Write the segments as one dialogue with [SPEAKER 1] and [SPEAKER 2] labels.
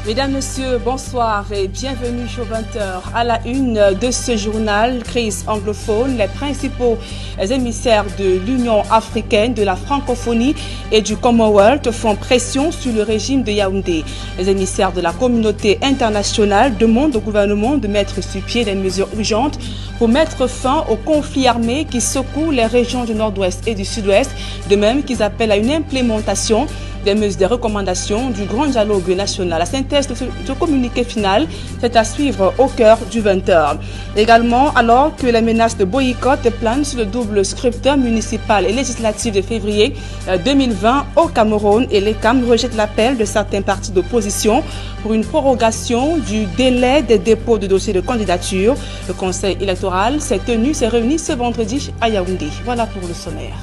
[SPEAKER 1] Mesdames, Messieurs, bonsoir et bienvenue au 20h. À la une de ce journal, crise anglophone, les principaux émissaires de l'Union africaine, de la francophonie et du Commonwealth font pression sur le régime de Yaoundé. Les émissaires de la communauté internationale demandent au gouvernement de mettre sur pied des mesures urgentes pour mettre fin au conflit armé qui secoue les régions du nord-ouest et du sud-ouest, de même qu'ils appellent à une implémentation des recommandations du Grand Dialogue national. La synthèse de ce communiqué final, c'est à suivre au cœur du 20h. Également, alors que les menaces de boycott planent sur le double scrutin municipal et législatif de février 2020 au Cameroun, et l'ECAM rejette l'appel de certains partis d'opposition pour une prorogation du délai des dépôts de dossiers de candidature. Le Conseil électoral s'est réuni ce vendredi à Yaoundé. Voilà pour le sommaire.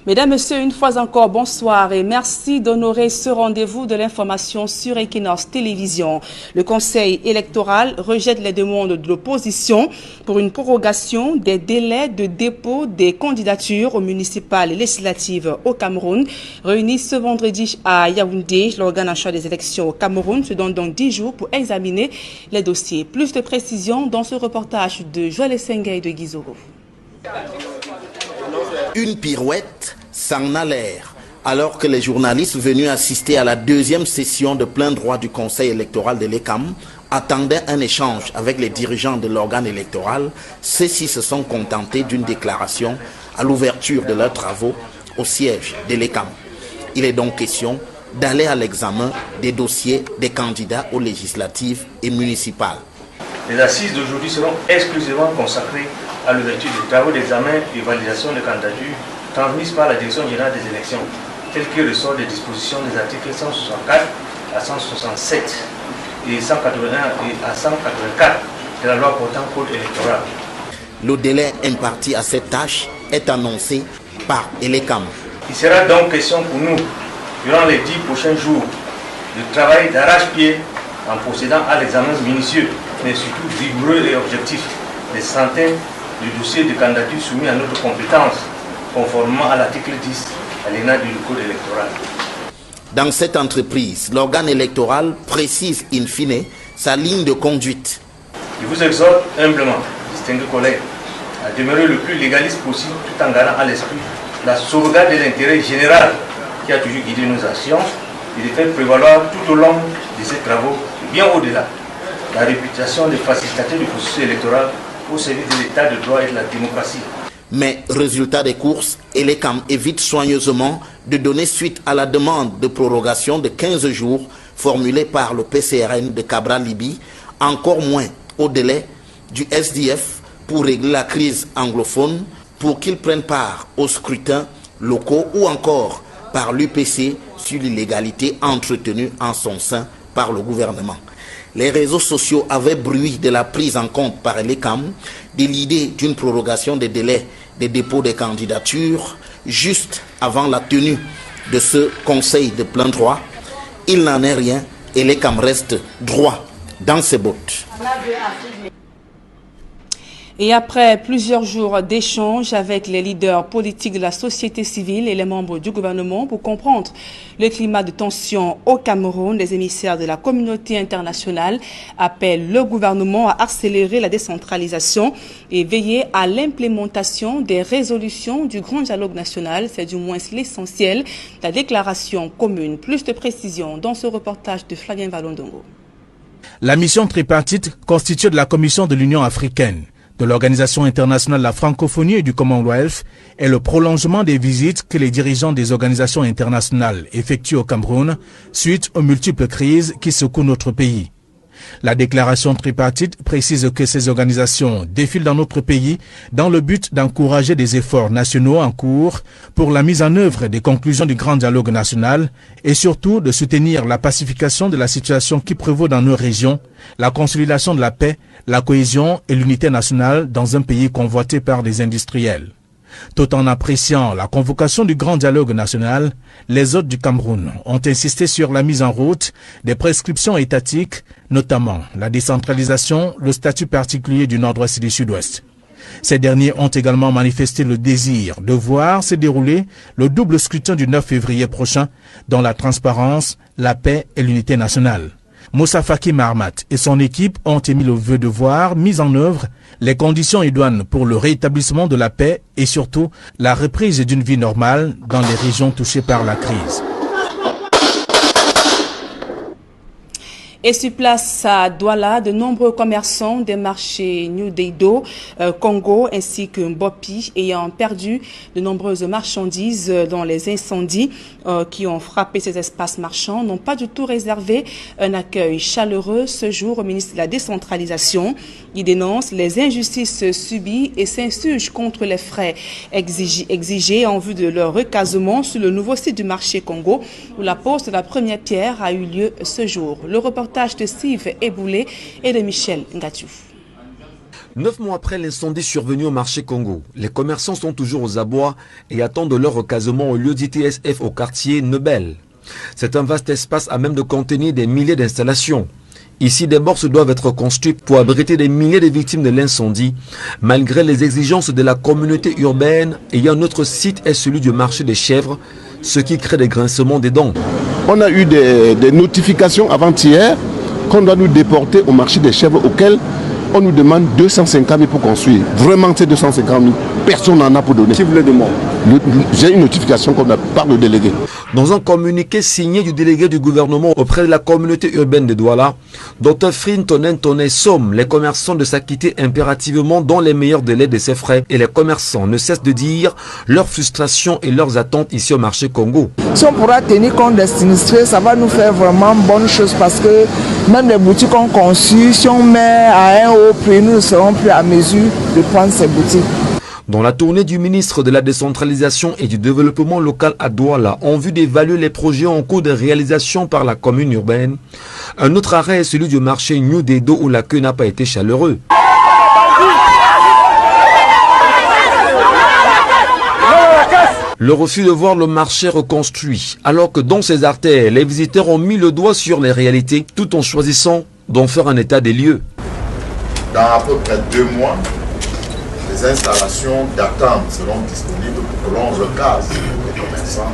[SPEAKER 1] Mesdames, Messieurs, une fois encore, bonsoir et merci d'honorer ce rendez-vous de l'information sur Equinox Télévision. Le Conseil électoral rejette les demandes de l'opposition pour une prorogation des délais de dépôt des candidatures aux municipales et législatives au Cameroun. Réunis ce vendredi à Yaoundé, l'organe en charge des élections au Cameroun se donne donc 10 jours pour examiner les dossiers. Plus de précisions dans ce reportage de Joël Essengay de Guizoro.
[SPEAKER 2] Une pirouette s'en a l'air, alors que les journalistes venus assister à la deuxième session de plein droit du Conseil électoral de l'ECAM attendaient un échange avec les dirigeants de l'organe électoral. Ceux-ci se sont contentés d'une déclaration à l'ouverture de leurs travaux au siège de l'ECAM. Il est donc question d'aller à l'examen des dossiers des candidats aux législatives et municipales.
[SPEAKER 3] Les assises d'aujourd'hui seront exclusivement consacrées à l'ouverture des travaux d'examen et validation de candidatures transmises par la Direction générale des élections, tel que ressort des dispositions des articles 164 à 167 et 181 et à 184 de la loi portant code électoral.
[SPEAKER 2] Le délai imparti à cette tâche est annoncé par l'ECAM.
[SPEAKER 3] Il sera donc question pour nous, durant les 10 prochains jours, de travail d'arrache-pied en procédant à l'examen minutieux, mais surtout rigoureux et objectif, des centaines de dossiers de candidature soumis à notre compétence, conformément à l'article 10 alinéa du code électoral.
[SPEAKER 2] Dans cette entreprise, l'organe électoral précise in fine sa ligne de conduite.
[SPEAKER 3] Je vous exhorte humblement, distingués collègues, à demeurer le plus légaliste possible tout en gardant à l'esprit la sauvegarde de l'intérêt général qui a toujours guidé nos actions et de faire prévaloir tout au long de ces travaux, bien au-delà, la réputation de facilitateur du processus électoral au service de l'état de droit et de la démocratie.
[SPEAKER 2] Mais résultat des courses, l'ECAM évite soigneusement de donner suite à la demande de prorogation de 15 jours formulée par le PCRN de Cabral-Libye, encore moins au délai du SDF pour régler la crise anglophone, pour qu'ils prennent part aux scrutins locaux ou encore par l'UPC sur l'illégalité entretenue en son sein par le gouvernement. Les réseaux sociaux avaient bruit de la prise en compte par l'ECAM de l'idée d'une prorogation des délais des dépôts des candidatures juste avant la tenue de ce conseil de plein droit. Il n'en est rien et l'ECAM reste droit dans ses bottes.
[SPEAKER 1] Et après plusieurs jours d'échanges avec les leaders politiques de la société civile et les membres du gouvernement pour comprendre le climat de tension au Cameroun, les émissaires de la communauté internationale appellent le gouvernement à accélérer la décentralisation et veiller à l'implémentation des résolutions du Grand Dialogue national. C'est du moins l'essentiel de la déclaration commune. Plus de précisions dans ce reportage de Flavien Valondongo.
[SPEAKER 4] La mission tripartite constituée de la Commission de l'Union africaine, de l'Organisation internationale de la francophonie et du Commonwealth est le prolongement des visites que les dirigeants des organisations internationales effectuent au Cameroun suite aux multiples crises qui secouent notre pays. La déclaration tripartite précise que ces organisations défilent dans notre pays dans le but d'encourager des efforts nationaux en cours pour la mise en œuvre des conclusions du Grand Dialogue national et surtout de soutenir la pacification de la situation qui prévaut dans nos régions, la consolidation de la paix, la cohésion et l'unité nationale dans un pays convoité par des industriels. Tout en appréciant la convocation du grand dialogue national, les hôtes du Cameroun ont insisté sur la mise en route des prescriptions étatiques, notamment la décentralisation, le statut particulier du nord-ouest et du sud-ouest. Ces derniers ont également manifesté le désir de voir se dérouler le double scrutin du 9 février prochain dans la transparence, la paix et l'unité nationale. Moussa Faki Marmat et son équipe ont émis le vœu de voir mis en œuvre les conditions idoines pour le rétablissement de la paix et surtout la reprise d'une vie normale dans les régions touchées par la crise.
[SPEAKER 1] Et sur place à Douala, de nombreux commerçants des marchés New Deido, Congo ainsi que Mbopi ayant perdu de nombreuses marchandises dans les incendies qui ont frappé ces espaces marchands n'ont pas du tout réservé un accueil chaleureux ce jour au ministre de la Décentralisation. Ils dénoncent les injustices subies et s'insurgent contre les frais exigés en vue de leur recasement sur le nouveau site du marché Congo où la pose de la première pierre a eu lieu ce jour. Le reportage de Steve Eboulé et de Michel Ngatiouf.
[SPEAKER 5] 9 mois après l'incendie survenu au marché Congo, les commerçants sont toujours aux abois et attendent leur recasement au lieu d'ITSF au quartier Nebel. C'est un vaste espace à même de contenir des milliers d'installations. Ici, des morses doivent être construites pour abriter des milliers de victimes de l'incendie, malgré les exigences de la communauté urbaine ayant un autre site est celui du marché des chèvres, ce qui crée des grincements des dents.
[SPEAKER 6] On a eu des notifications avant-hier qu'on doit nous déporter au marché des chèvres auquel on nous demande 250 000 pour construire. Vraiment, ces 250 000, personne n'en a pour donner. Qui vous le demande? J'ai une notification comme par le délégué.
[SPEAKER 5] Dans un communiqué signé du délégué du gouvernement auprès de la communauté urbaine de Douala, Dr Frin Tonen somme les commerçants de s'acquitter impérativement dans les meilleurs délais de ces frais et les commerçants ne cessent de dire leurs frustrations et leurs attentes ici au marché Congo.
[SPEAKER 7] Si on pourra tenir compte des sinistrés, ça va nous faire vraiment bonne chose parce que même les boutiques ont conçu, si on met à un haut prix, nous ne serons plus à mesure de prendre ces boutiques.
[SPEAKER 5] Dans la tournée du ministre de la Décentralisation et du Développement local à Douala, en vue d'évaluer les projets en cours de réalisation par la commune urbaine, un autre arrêt est celui du marché New Deido où l'accueil n'a pas été chaleureux. Le refus de voir le marché reconstruit, alors que dans ces artères, les visiteurs ont mis le doigt sur les réalités, tout en choisissant d'en faire un état des lieux.
[SPEAKER 8] Dans à peu près 2 mois, les installations d'attente seront disponibles pour que l'on recase les commerçants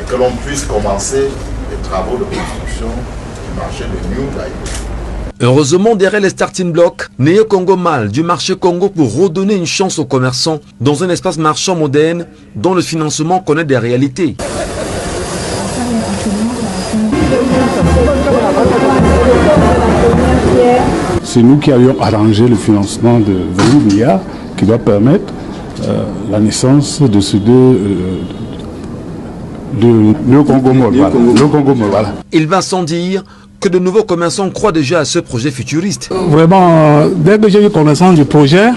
[SPEAKER 8] et que l'on puisse commencer les travaux de construction du marché de New Deido.
[SPEAKER 5] Heureusement, derrière les starting blocks, Neye Congo Mal du marché Congo pour redonner une chance aux commerçants dans un espace marchand moderne dont le financement connaît des réalités.
[SPEAKER 9] C'est nous qui avions arrangé le financement de 20 milliards qui va permettre la naissance de ces le Congo Mall. Voilà.
[SPEAKER 5] Il va sans dire que de nouveaux commerçants croient déjà à ce projet futuriste.
[SPEAKER 9] Vraiment, dès que j'ai eu connaissance du projet,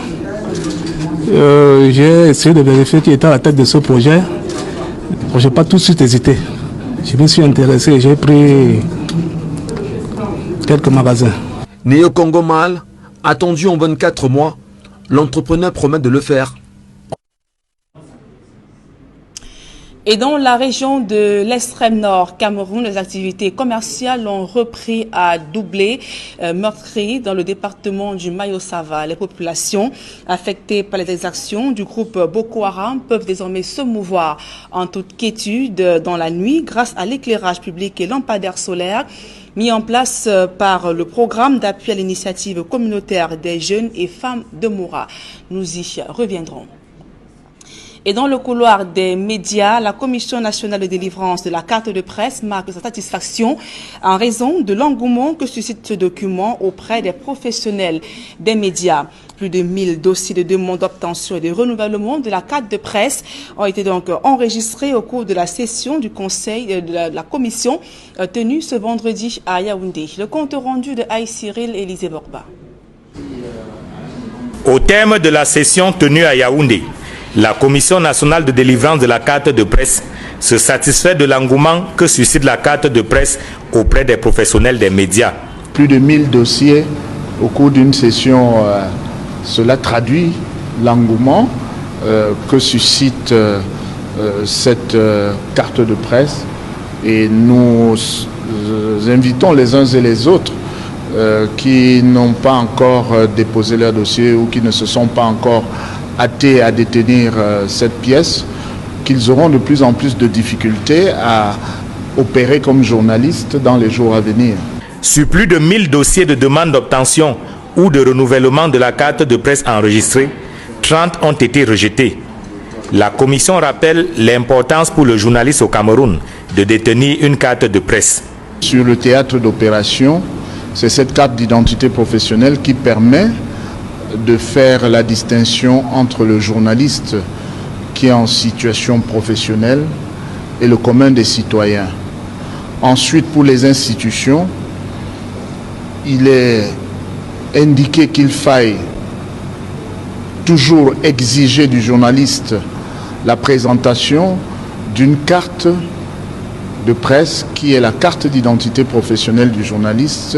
[SPEAKER 9] j'ai essayé de vérifier qui était à la tête de ce projet. Je n'ai pas tout de suite hésité. Je me suis intéressé, j'ai pris quelques magasins.
[SPEAKER 5] Né au Congo Mal, attendu en 24 mois, l'entrepreneur promet de le faire.
[SPEAKER 1] Et dans la région de l'extrême nord Cameroun, les activités commerciales ont repris à doubler, meurtri dans le département du Mayo-Sava. Les populations affectées par les exactions du groupe Boko Haram peuvent désormais se mouvoir en toute quiétude dans la nuit grâce à l'éclairage public et lampadaires solaires mis en place par le programme d'appui à l'initiative communautaire des jeunes et femmes de Moura. Nous y reviendrons. Et dans le couloir des médias, la Commission nationale de délivrance de la carte de presse marque sa satisfaction en raison de l'engouement que suscite ce document auprès des professionnels des médias. Plus de 1000 dossiers de demande d'obtention et de renouvellement de la carte de presse ont été donc enregistrés au cours de la session du Conseil de la Commission tenue ce vendredi à Yaoundé. Le compte rendu de Aïe Cyril Élisée Borba.
[SPEAKER 10] Au terme de la session tenue à Yaoundé, la Commission nationale de délivrance de la carte de presse se satisfait de l'engouement que suscite la carte de presse auprès des professionnels des médias.
[SPEAKER 11] Plus de 1000 dossiers au cours d'une session, cela traduit l'engouement que suscite cette carte de presse, et nous invitons les uns et les autres qui n'ont pas encore déposé leur dossier ou qui ne se sont pas encore hâtés à détenir cette pièce, qu'ils auront de plus en plus de difficultés à opérer comme journalistes dans les jours à venir.
[SPEAKER 10] Sur plus de 1000 dossiers de demande d'obtention ou de renouvellement de la carte de presse enregistrée, 30 ont été rejetés. La commission rappelle l'importance pour le journaliste au Cameroun de détenir une carte de presse.
[SPEAKER 11] Sur le théâtre d'opération, c'est cette carte d'identité professionnelle qui permet de faire la distinction entre le journaliste qui est en situation professionnelle et le commun des citoyens. Ensuite, pour les institutions, il est indiqué qu'il faille toujours exiger du journaliste la présentation d'une carte de presse qui est la carte d'identité professionnelle du journaliste,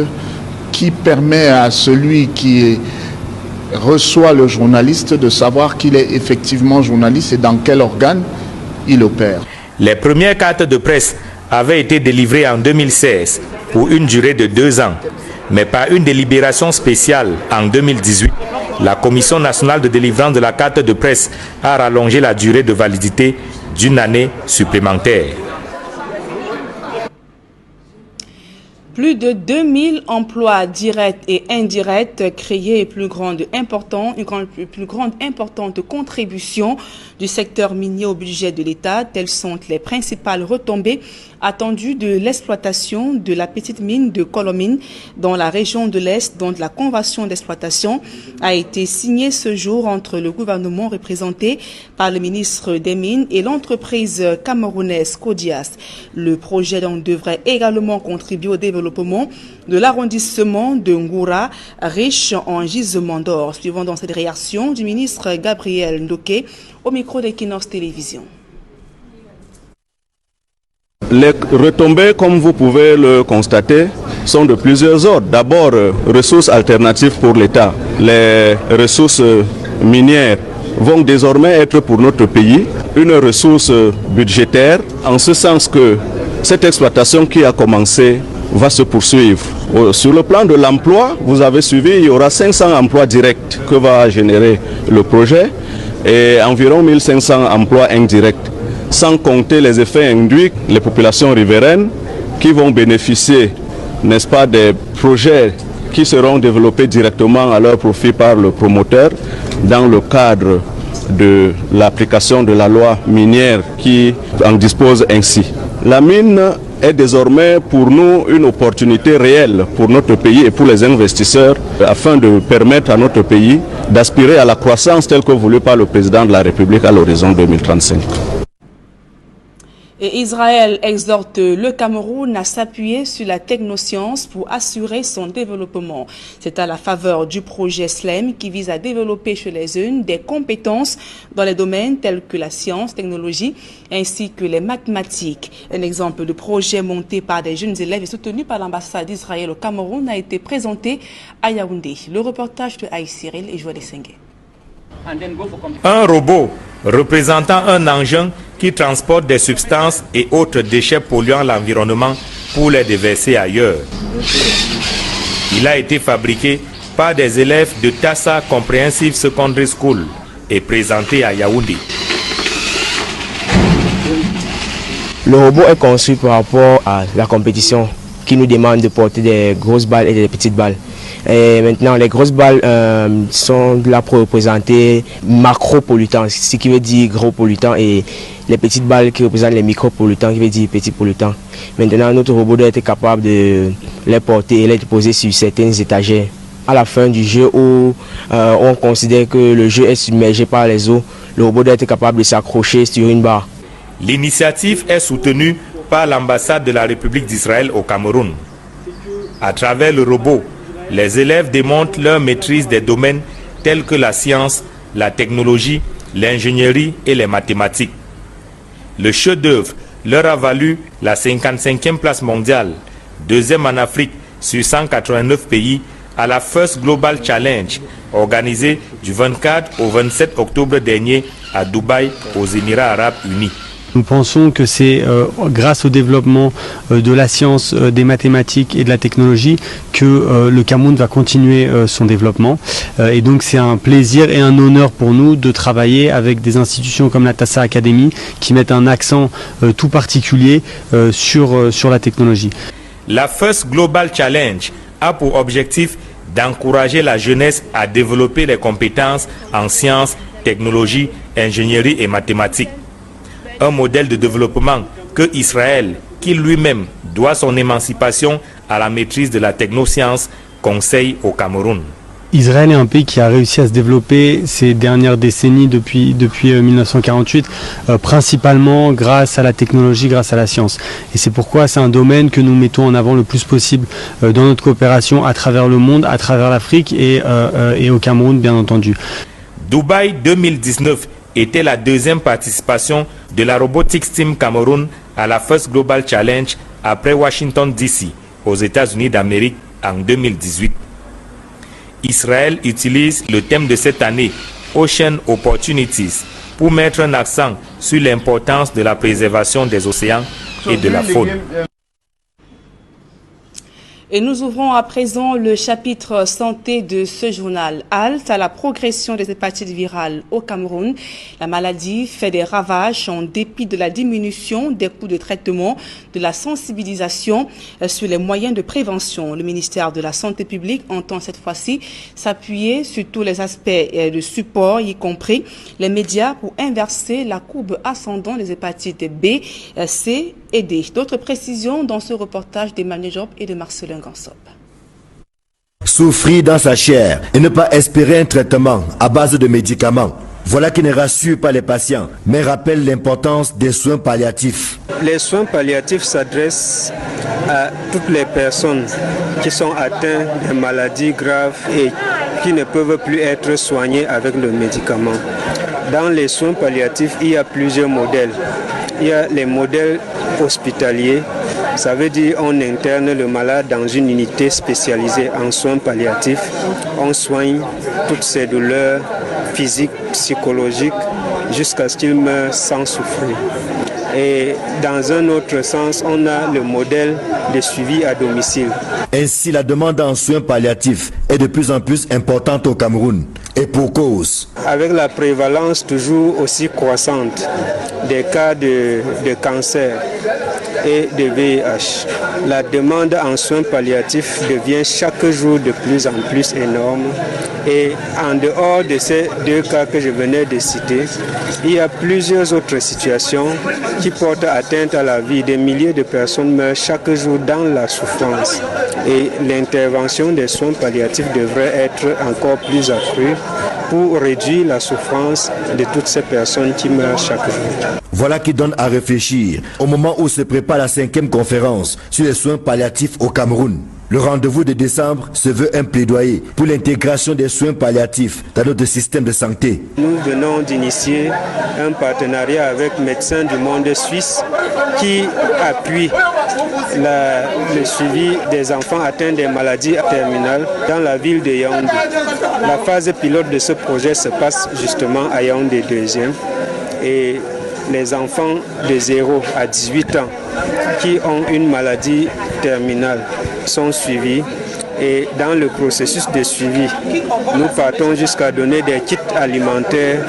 [SPEAKER 11] qui permet à celui qui reçoit le journaliste de savoir qu'il est effectivement journaliste et dans quel organe il opère.
[SPEAKER 10] Les premières cartes de presse avaient été délivrées en 2016 pour une durée de 2 ans, mais par une délibération spéciale en 2018, la Commission nationale de délivrance de la carte de presse a rallongé la durée de validité d'1 année supplémentaire.
[SPEAKER 1] Plus de 2000 emplois directs et indirects créés et une plus grande importante contribution du secteur minier au budget de l'État. Telles sont les principales retombées attendues de l'exploitation de la petite mine de Colomine dans la région de l'Est, dont la convention d'exploitation a été signée ce jour entre le gouvernement représenté par le ministre des Mines et l'entreprise camerounaise Codias. Le projet donc devrait également contribuer au développement de l'arrondissement de Ngoura, riche en gisements d'or. Suivant dans cette réaction du ministre Gabriel Ndoké au micro d'Equinox Télévision.
[SPEAKER 12] Les retombées, comme vous pouvez le constater, sont de plusieurs ordres. D'abord, ressources alternatives pour l'État. Les ressources minières vont désormais être pour notre pays une ressource budgétaire, en ce sens que cette exploitation qui a commencé va se poursuivre. Sur le plan de l'emploi, vous avez suivi, il y aura 500 emplois directs que va générer le projet et environ 1500 emplois indirects, sans compter les effets induits, les populations riveraines qui vont bénéficier, n'est-ce pas, des projets qui seront développés directement à leur profit par le promoteur dans le cadre de l'application de la loi minière qui en dispose ainsi. La mine est désormais pour nous une opportunité réelle pour notre pays et pour les investisseurs afin de permettre à notre pays d'aspirer à la croissance telle que voulue par le président de la République à l'horizon 2035.
[SPEAKER 1] Et Israël exhorte le Cameroun à s'appuyer sur la technoscience pour assurer son développement. C'est à la faveur du projet SLEM qui vise à développer chez les jeunes des compétences dans les domaines tels que la science, technologie ainsi que les mathématiques. Un exemple de projet monté par des jeunes élèves et soutenu par l'ambassade d'Israël au Cameroun a été présenté à Yaoundé. Le reportage de Aïe Cyril et Joël Sengue.
[SPEAKER 10] Un robot représentant un engin qui transporte des substances et autres déchets polluant l'environnement pour les déverser ailleurs. Il a été fabriqué par des élèves de Tassa Comprehensive Secondary School et présenté à Yaoundé.
[SPEAKER 13] Le robot est conçu par rapport à la compétition qui nous demande de porter des grosses balles et des petites balles. Et maintenant, les grosses balles sont là pour représenter macro-pollutants, ce qui veut dire gros pollutants, et les petites balles qui représentent les micro-pollutants, qui veut dire petits pollutants. Maintenant, notre robot doit être capable de les porter et les déposer sur certaines étagères. À la fin du jeu, où on considère que le jeu est submergé par les eaux, le robot doit être capable de s'accrocher sur une barre.
[SPEAKER 10] L'initiative est soutenue par l'ambassade de la République d'Israël au Cameroun. À travers le robot, les élèves démontrent leur maîtrise des domaines tels que la science, la technologie, l'ingénierie et les mathématiques. Le chef-d'œuvre leur a valu la 55e place mondiale, 2e en Afrique sur 189 pays à la First Global Challenge, organisée du 24 au 27 octobre dernier à Dubaï, aux Émirats arabes unis.
[SPEAKER 14] Nous pensons que c'est grâce au développement de la science, des mathématiques et de la technologie que le Cameroun va continuer son développement. Et donc c'est un plaisir et un honneur pour nous de travailler avec des institutions comme la Tassa Academy qui mettent un accent tout particulier sur la technologie.
[SPEAKER 10] La First Global Challenge a pour objectif d'encourager la jeunesse à développer les compétences en sciences, technologies, ingénierie et mathématiques. Un modèle de développement que Israël, qui lui-même doit son émancipation à la maîtrise de la technoscience, conseille au Cameroun.
[SPEAKER 14] Israël est un pays qui a réussi à se développer ces dernières décennies depuis 1948, principalement grâce à la technologie, grâce à la science. Et c'est pourquoi c'est un domaine que nous mettons en avant le plus possible dans notre coopération à travers le monde, à travers l'Afrique et au Cameroun, bien entendu.
[SPEAKER 10] Dubaï 2019 était la deuxième participation de la Robotics Team Cameroun à la First Global Challenge après Washington DC, aux États-Unis d'Amérique en 2018. Israël utilise le thème de cette année, Ocean Opportunities, pour mettre un accent sur l'importance de la préservation des océans et de la faune.
[SPEAKER 1] Et nous ouvrons à présent le chapitre santé de ce journal. Halte à la progression des hépatites virales au Cameroun. La maladie fait des ravages en dépit de la diminution des coûts de traitement, de la sensibilisation sur les moyens de prévention. Le ministère de la Santé publique entend cette fois-ci s'appuyer sur tous les aspects de support, y compris les médias, pour inverser la courbe ascendante des hépatites B, C et D. D'autres précisions dans ce reportage d'Emmanuel Job et de Marcelin Gansop.
[SPEAKER 15] Souffrir dans sa chair et ne pas espérer un traitement à base de médicaments. Voilà qui ne rassure pas les patients, mais rappelle l'importance des soins palliatifs.
[SPEAKER 16] Les soins palliatifs s'adressent à toutes les personnes qui sont atteintes de maladies graves et qui ne peuvent plus être soignées avec le médicament. Dans les soins palliatifs, il y a plusieurs modèles. Il y a les modèles hospitaliers, ça veut dire on interne le malade dans une unité spécialisée en soins palliatifs. On soigne toutes ses douleurs physiques, psychologiques, jusqu'à ce qu'il meure sans souffrir. Et dans un autre sens, on a le modèle de suivi à domicile.
[SPEAKER 15] Ainsi, la demande en soins palliatifs est de plus en plus importante au Cameroun. Et pour cause.
[SPEAKER 16] Avec la prévalence toujours aussi croissante des cas de cancer et de VIH, la demande en soins palliatifs devient chaque jour de plus en plus énorme. Et en dehors de ces deux cas que je venais de citer, il y a plusieurs autres situations qui portent atteinte à la vie. Des milliers de personnes meurent chaque jour dans la souffrance. Et l'intervention des soins palliatifs devrait être encore plus accrue pour réduire la souffrance de toutes ces personnes qui meurent chaque jour.
[SPEAKER 15] Voilà qui donne à réfléchir au moment où se prépare la 5e conférence sur les soins palliatifs au Cameroun. Le rendez-vous de décembre se veut un plaidoyer pour l'intégration des soins palliatifs dans notre système de santé.
[SPEAKER 16] Nous venons d'initier un partenariat avec Médecins du Monde Suisse qui appuie le suivi des enfants atteints des maladies terminales dans la ville de Yaoundé. La phase pilote de ce projet se passe justement à Yaoundé 2e et les enfants de 0 à 18 ans qui ont une maladie terminale sont suivis et dans le processus de suivi, nous partons jusqu'à donner des kits alimentaires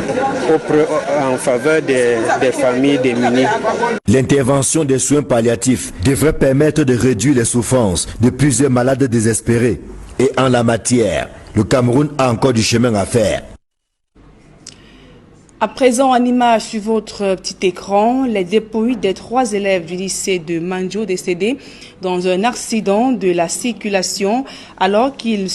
[SPEAKER 16] en faveur des familles démunies.
[SPEAKER 15] L'intervention des soins palliatifs devrait permettre de réduire les souffrances de plusieurs malades désespérés. Et en la matière, le Cameroun a encore du chemin à faire.
[SPEAKER 1] À présent, en image sur votre petit écran, les dépouilles des 3 élèves du lycée de Mandjo décédés dans un accident de la circulation alors qu'ils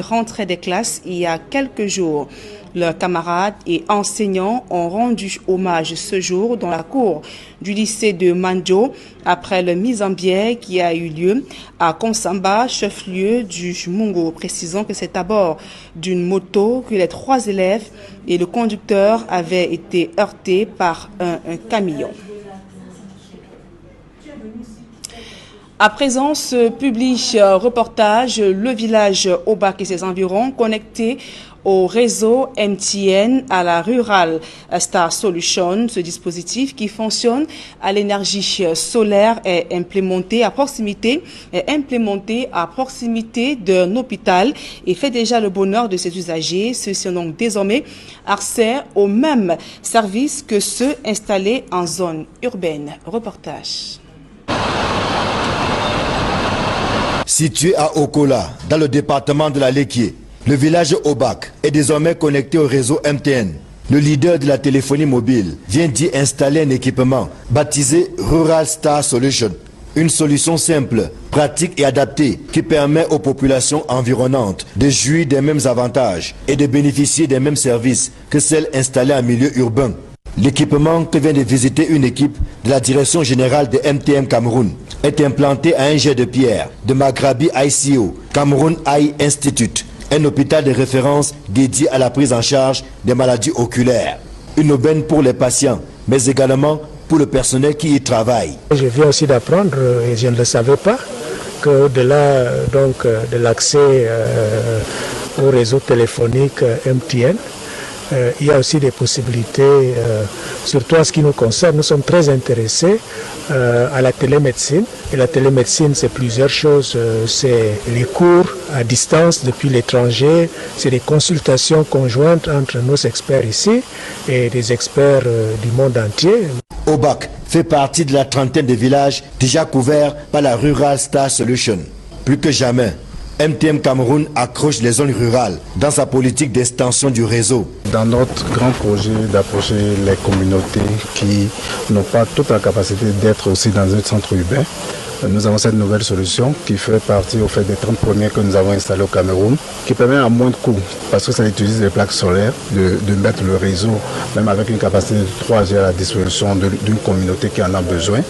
[SPEAKER 1] rentraient des classes il y a quelques jours. Leurs camarades et enseignants ont rendu hommage ce jour dans la cour du lycée de Mandjo après la mise en biais qui a eu lieu à Konsamba, chef-lieu du Mungo. Précisons que c'est à bord d'une moto que les 3 élèves et le conducteur avaient été heurtés par un camion. À présent, se publie reportage le village Obak et ses environs connectés au réseau MTN à la Rural Star Solution. Ce dispositif qui fonctionne à l'énergie solaire est implémenté à proximité d'un hôpital et fait déjà le bonheur de ses usagers. Ceux-ci ont donc désormais accès aux mêmes services que ceux installés en zone urbaine. Reportage.
[SPEAKER 15] Situé à Okola, dans le département de la Léquié, le village Obak est désormais connecté au réseau MTN. Le leader de la téléphonie mobile vient d'y installer un équipement baptisé Rural Star Solution. Une solution simple, pratique et adaptée qui permet aux populations environnantes de jouir des mêmes avantages et de bénéficier des mêmes services que celles installées en milieu urbain. L'équipement que vient de visiter une équipe de la direction générale de MTN Cameroun est implanté à un jet de pierre de Maghrabi ICO, Cameroun Eye Institute, un hôpital de référence dédié à la prise en charge des maladies oculaires. Une aubaine pour les patients, mais également pour le personnel qui y travaille.
[SPEAKER 17] Je viens aussi d'apprendre, et je ne le savais pas, qu'au-delà de l'accès au réseau téléphonique MTN, il y a aussi des possibilités, surtout en ce qui nous concerne. Nous sommes très intéressés à la télémédecine. Et la télémédecine, c'est plusieurs choses. C'est les cours à distance depuis l'étranger. C'est des consultations conjointes entre nos experts ici et des experts du monde entier.
[SPEAKER 15] Obak fait partie de la trentaine de villages déjà couverts par la Rural Star Solution. Plus que jamais, MTN Cameroun accroche les zones rurales dans sa politique d'extension du réseau.
[SPEAKER 9] Dans notre grand projet d'approcher les communautés qui n'ont pas toute la capacité d'être aussi dans un centre urbain, nous avons cette nouvelle solution qui fait partie au fait des 30 premiers que nous avons installés au Cameroun, qui permet à moins de coûts, parce que ça utilise les plaques solaires, de mettre le réseau, même avec une capacité de 3G à la disposition d'une communauté qui en a besoin,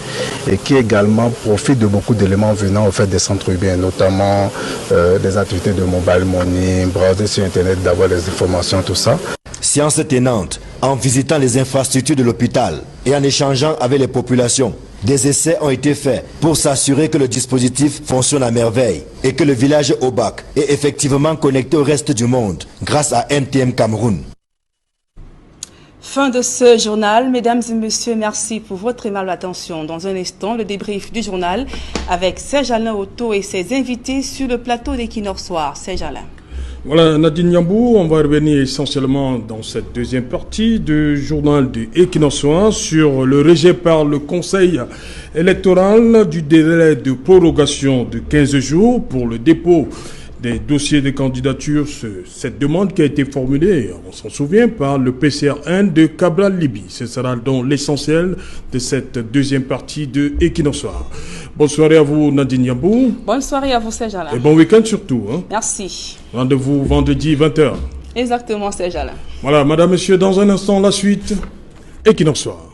[SPEAKER 9] et qui également profite de beaucoup d'éléments venant au fait des centres urbains, notamment des activités de mobile money, browser sur Internet, d'avoir les informations, tout ça.
[SPEAKER 15] Science tenante, en visitant les infrastructures de l'hôpital et en échangeant avec les populations, des essais ont été faits pour s'assurer que le dispositif fonctionne à merveille et que le village Obak est effectivement connecté au reste du monde grâce à MTN Cameroun.
[SPEAKER 1] Fin de ce journal. Mesdames et messieurs, merci pour votre aimable attention. Dans un instant, le débrief du journal avec Serge Alain Otto et ses invités sur le plateau d'Equinox Soir. Serge Alain.
[SPEAKER 18] Voilà, Nadine Niambou, on va revenir essentiellement dans cette deuxième partie du journal du Equinox Soir sur le rejet par le Conseil électoral du délai de prorogation de 15 jours pour le dépôt des dossiers de candidature. Cette demande qui a été formulée, on s'en souvient, par le PCR1 de Cabral Libye. Ce sera donc l'essentiel de cette deuxième partie de Equinox Soir. Bonne soirée à vous, Nadine Yambou.
[SPEAKER 1] Bonne soirée à vous, Serge Alain.
[SPEAKER 18] Et bon week-end surtout. Hein.
[SPEAKER 1] Merci.
[SPEAKER 18] Rendez-vous vendredi 20h.
[SPEAKER 1] Exactement, Serge Alain.
[SPEAKER 18] Voilà, madame, monsieur, dans un instant, la suite. Equinox Soir.